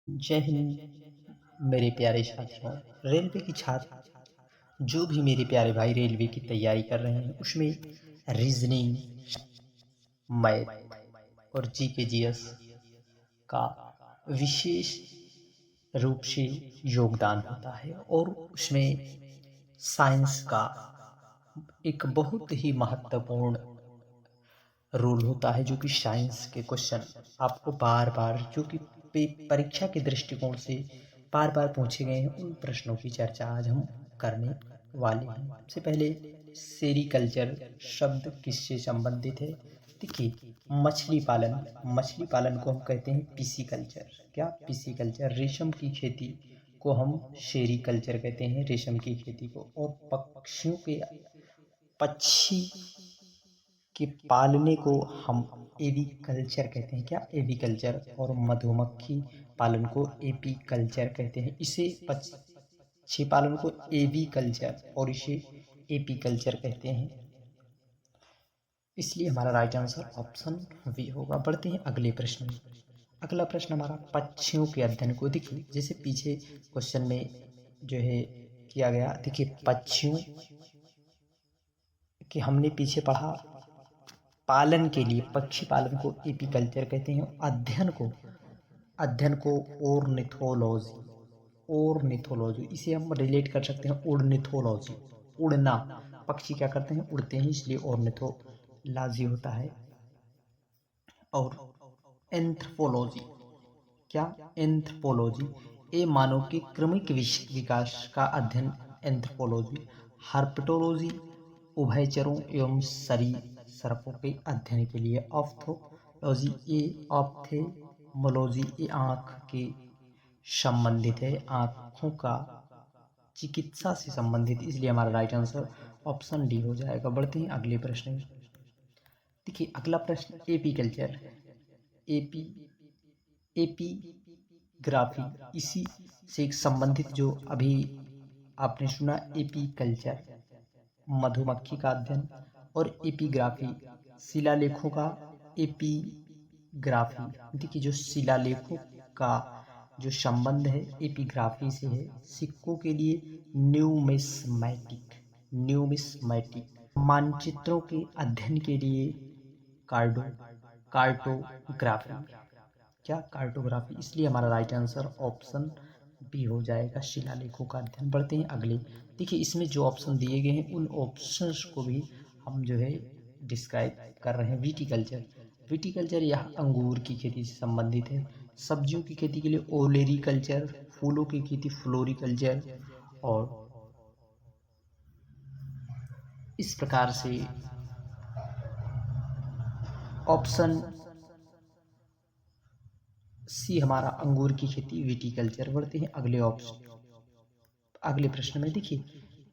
जय हिंद मेरे प्यारे साथियों। रेलवे की छात्र जो भी मेरे प्यारे भाई रेलवे की तैयारी कर रहे हैं उसमें रीजनिंग, मैथ और जीके जीएस का विशेष रूप से योगदान होता है और उसमें साइंस का एक बहुत ही महत्वपूर्ण रोल होता है, जो कि साइंस के क्वेश्चन आपको बार बार जो कि परीक्षा के दृष्टिकोण से बार बार पूछे गए हैं, उन प्रश्नों की चर्चा आज हम करने वाले हैं। सबसे पहले सेरीकल्चर शब्द किससे संबंधित है? देखिए, मछली पालन को हम कहते हैं पिसीकल्चर। क्या? पिसीकल्चर। रेशम की खेती को हम सेरीकल्चर कहते हैं, रेशम की खेती को। और पक्षी के पालने को हम एवीकल्चर कहते हैं। क्या? एवीकल्चर। और मधुमक्खी पालन को एपीकल्चर कहते हैं। इसे पक्षी पालन को एवीकल्चर और इसे एपीकल्चर कहते हैं। इसलिए हमारा राइट आंसर ऑप्शन बी होगा। बढ़ते हैं अगले प्रश्न में। अगला प्रश्न हमारा पक्षियों के अध्ययन को। देखिए, जैसे पीछे क्वेश्चन में जो है किया गया, देखिए पक्षियों कि हमने पीछे पढ़ा पालन के लिए पक्षी पालन को एपीकल्चर कहते हैं। अध्ययन को ओर्निथोलॉजी इसे हम रिलेट कर सकते हैं ओर्निथोलॉजी। उड़ना, पक्षी क्या करते हैं? उड़ते हैं, इसलिए ओर्निथोलॉजी होता है। और एंथ्रोपोलॉजी, क्या? एंथ्रोपोलॉजी ए मानव के क्रमिक विकास का अध्ययन एंथ्रोपोलॉजी। हर्पेटोलॉजी उभयचरों एवं सरीसृपों के अध्ययन के लिए। ऑप्थोलॉजी ए ऑप्थेमोलॉजी ए आँख के संबंधित है, आँखों का चिकित्सा से संबंधित, इसलिए हमारा राइट आंसर ऑप्शन डी हो जाएगा। बढ़ते हैं अगले प्रश्न में। देखिए, अगला प्रश्न एपीकल्चर एपीग्राफी इसी से एक संबंधित, जो अभी आपने सुना एपीकल्चर मधुमक्खी का अध्ययन, और एपीग्राफी शिलालेखों का एपीग्राफी। देखिए, जो शिलालेखों का जो संबंध है एपीग्राफी से है। सिक्कों के लिए न्यूमिस्मैटिक। मानचित्रों के अध्ययन के लिए कार्टोग्राफी। क्या? कार्टोग्राफी। इसलिए हमारा राइट आंसर ऑप्शन बी हो जाएगा, शिलालेखों का अध्ययन। बढ़ते हैं अगले। देखिए, इसमें जो ऑप्शन दिए गए हैं उन ऑप्शंस को भी हम जो है डिस्क्राइब कर रहे हैं। विटीकल्चर यह अंगूर की खेती से संबंधित है। सब्जियों की खेती के लिए ओलेरीकल्चर, फूलों की खेती फ्लोरिकल्चर। और इस प्रकार से ऑप्शन सी हमारा अंगूर की खेती विटीकल्चर। बढ़ते हैं अगले प्रश्न में। देखिए,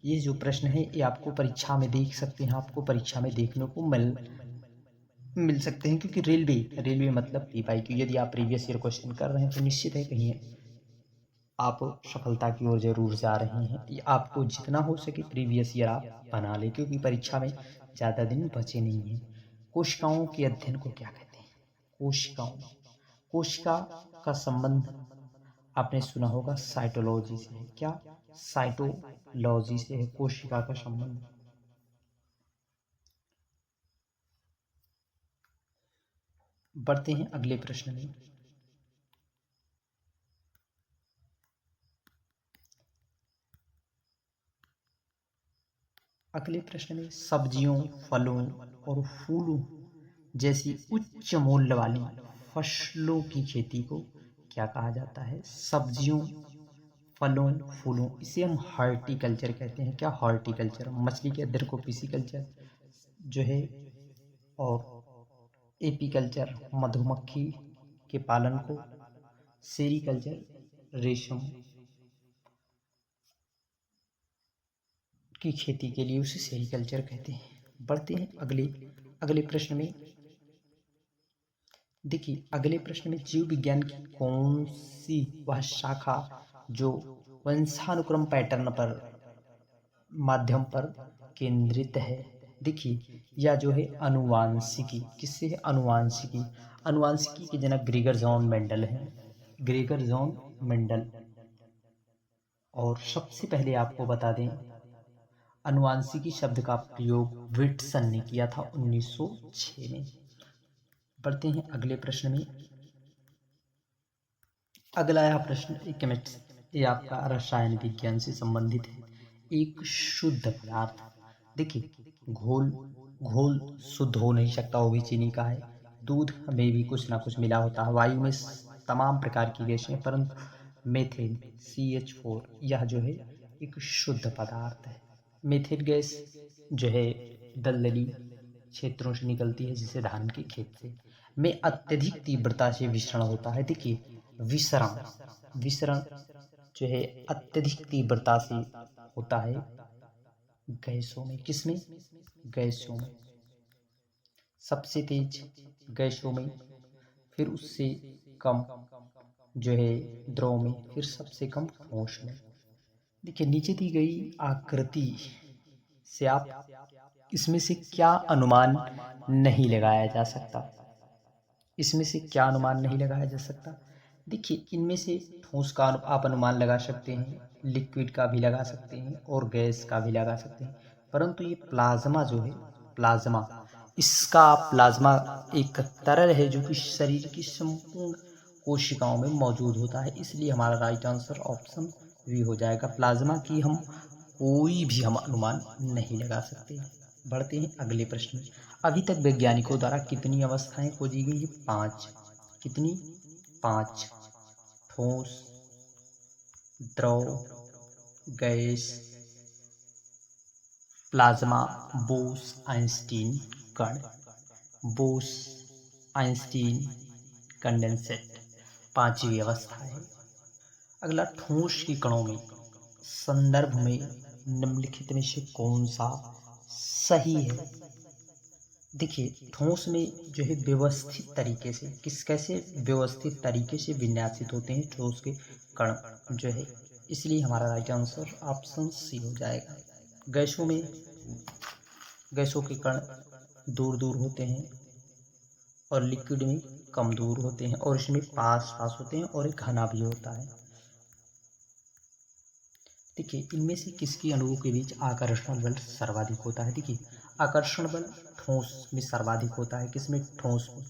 ये जो प्रश्न है ये आपको परीक्षा में देख सकते हैं, आपको परीक्षा में देखने को मिल सकते हैं, क्योंकि रेलवे मतलब पीवाईक्यू। यदि आप प्रीवियस ईयर क्वेश्चन कर रहे हैं तो निश्चित है कहीं आप सफलता की ओर जरूर जा रहे हैं। आपको जितना हो सके प्रीवियस ईयर आप बना ले, क्योंकि परीक्षा में ज़्यादा दिन बचे नहीं हैं। कोशिकाओं के अध्ययन को क्या कहते हैं? कोशिका का संबंध आपने सुना होगा साइटोलॉजी से है। क्या? साइटोलॉजी से है कोशिका का संबंध। बढ़ते हैं अगले प्रश्न में। अगले प्रश्न में सब्जियों, फलों और फूलों जैसी उच्च मूल्य वाली फसलों की खेती को क्या कहा जाता है? सब्जियों, फलों, फूलों, इसे हम हॉर्टिकल्चर कहते हैं। क्या? हॉर्टिकल्चर। मछली के अध्ययन को पिसीकल्चर जो है, और एपीकल्चर मधुमक्खी के पालन को, सेरीकल्चर रेशम की खेती के लिए उसे सेरीकल्चर कहते हैं। बढ़ते हैं अगले प्रश्न में। देखिए, अगले प्रश्न में जीव विज्ञान की कौन सी वह शाखा जो वंशानुक्रम पैटर्न पर माध्यम पर केंद्रित है? देखिए, यह जो है अनुवांशिकी। किससे है? अनुवांशिकी के जनक ग्रीगर जॉन मेंडल हैं। Gregor John Mendel. और सबसे पहले आपको बता दें, अनुवांशिकी शब्द का प्रयोग विटसन ने किया था 1906 में। बढ़ते हैं अगले प्रश्न में। अगला यह प्रश्न एक केमिस्ट्री, ये आपका रसायन विज्ञान से संबंधित है। एक शुद्ध पदार्थ, देखिए घोल घोल शुद्ध हो नहीं सकता, वो भी चीनी का है। दूध में भी कुछ ना कुछ मिला होता है। वायु में तमाम प्रकार की गैसें, परंतु मेथेन CH4 यह जो है एक शुद्ध पदार्थ है। मेथेन गैस जो है दलदली क्षेत्रों से निकलती है, जैसे धान के खेत से, में अत्यधिक तीव्रता से विसरण होता है। देखिए विसरण विसरण जो है अत्यधिक तीव्रता से होता है गैसों में। किसमें? गैसों में। सबसे तेज गैसों में, फिर उससे कम जो है द्रव में, फिर सबसे कम ठोस में। देखिए नीचे दी गई आकृति से आप इसमें से क्या अनुमान नहीं लगाया जा सकता? इसमें से क्या अनुमान नहीं लगाया जा सकता? देखिए इनमें से ठोस का आप अनुमान लगा सकते हैं, लिक्विड का भी लगा सकते हैं और गैस का भी लगा सकते हैं, परंतु ये प्लाज्मा जो है, प्लाज्मा, इसका प्लाज्मा एक तरल है जो कि शरीर की संपूर्ण कोशिकाओं में मौजूद होता है, इसलिए हमारा राइट आंसर ऑप्शन बी हो जाएगा। प्लाज्मा की कोई भी हम अनुमान नहीं लगा सकते। बढ़ते हैं अगले प्रश्न में। अभी तक वैज्ञानिकों द्वारा कितनी अवस्थाएं खोजी गई है? 5। कितनी? 5। ठोस, द्रव, गैस, प्लाज्मा, बोस आइंस्टीन कण। बोस आइंस्टीन कंडेंसेट 5वीं अवस्था है। अगला, ठोस के कणों में संदर्भ में निम्नलिखित में से कौन सा सही है? देखिए ठोस में जो है व्यवस्थित तरीके से कैसे व्यवस्थित तरीके से विन्यासित होते हैं ठोस के कण जो है, इसलिए हमारा राइट आंसर ऑप्शन सी हो जाएगा। गैसों में गैसों के कण दूर दूर होते हैं और लिक्विड में कम दूर होते हैं, और इसमें पास पास होते हैं और एक घना भी होता है। देखिए इनमें से किसकी अणुओं के बीच आकर्षण बल सर्वाधिक होता है? देखिए आकर्षण बल ठोस में सर्वाधिक होता है। किसमें? ठोस में।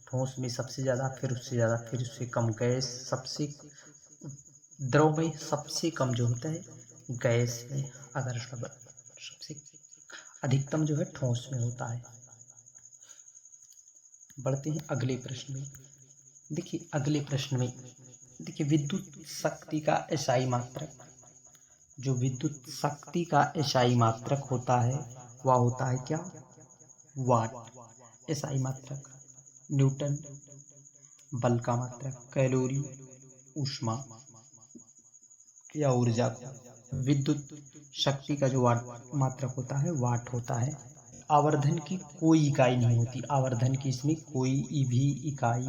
ठोस में सबसे ज़्यादा, फिर उससे ज़्यादा, फिर उससे कम गैस, सबसे द्रव में सबसे कम जो होता है गैस में आकर्षण बल सबसे अधिकतम जो है ठोस में होता है। बढ़ते हैं अगले प्रश्न में। देखिए अगले प्रश्न में देखिए विद्युत शक्ति का एसआई मात्रक, जो विद्युत शक्ति का एसआई मात्रक होता है वह होता है क्या? वाट। एसआई मात्रक न्यूटन, बल का मात्रक कैलोरी, ऊष्मा या ऊर्जा को। विद्युत शक्ति का जो वाट मात्रक होता है वाट होता है। आवर्धन की कोई इकाई नहीं होती, आवर्धन की इसमें कोई भी इकाई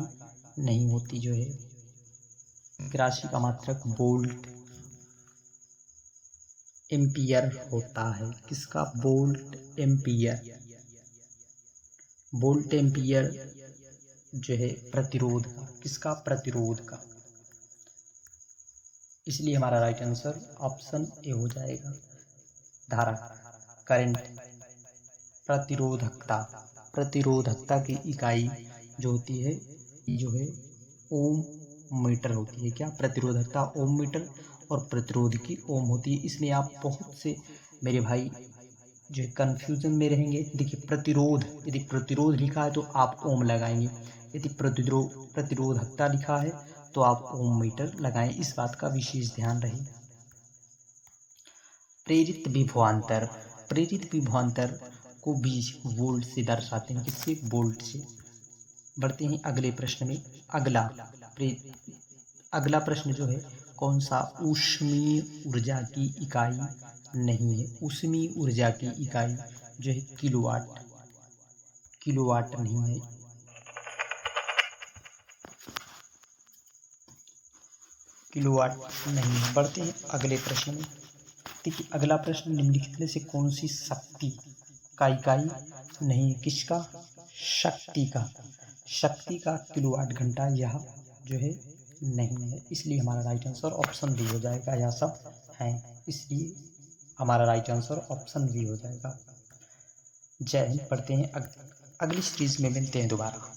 नहीं होती जो है। राशि का मात्रक वोल्ट एम्पियर होता है। किसका? Volt ampere. वोल्ट एम्पियर जो है प्रतिरोध का। किसका? प्रतिरोध का। इसलिए हमारा राइट आंसर ऑप्शन ए हो जाएगा। धारा, करंट, प्रतिरोधकता। प्रतिरोधकता की इकाई जो होती है जो है ओम मीटर होती है। क्या? प्रतिरोधकता ओम मीटर और प्रतिरोध की ओम होती है। इसमें आप बहुत से मेरे भाई जो है कन्फ्यूजन में रहेंगे। देखिए प्रतिरोध, यदि प्रतिरोध लिखा है तो आप ओम लगाएंगे, यदि प्रतिरोधकता लिखा है तो आप ओम मीटर लगाएं। इस बात का विशेष ध्यान रहे। प्रेरित विभवांतर, प्रेरित विभवांतर को भी वोल्ट से दर्शाते हैं। किससे? वोल्ट से। बढ़ते हैं अगले प्रश्न में। अगला प्रश्न जो है कौन सा ऊष्मीय ऊर्जा की इकाई नहीं है? ऊष्मीय ऊर्जा की इकाई जो है किलोवाट, किलोवाट नहीं है। किलोवाट नहीं है। बढ़ते हैं अगले प्रश्न में। देखिए अगला प्रश्न निम्नलिखित में से कौन सी शक्ति का इकाई नहीं है? किसका? शक्ति का। शक्ति का किलोवाट घंटा यह जो है नहीं है, इसलिए हमारा राइट आंसर ऑप्शन बी हो जाएगा। यह सब हैं, इसलिए हमारा राइट आंसर ऑप्शन बी हो जाएगा। जय हिंद। पढ़ते हैं अगली सीरीज में मिलते हैं दोबारा।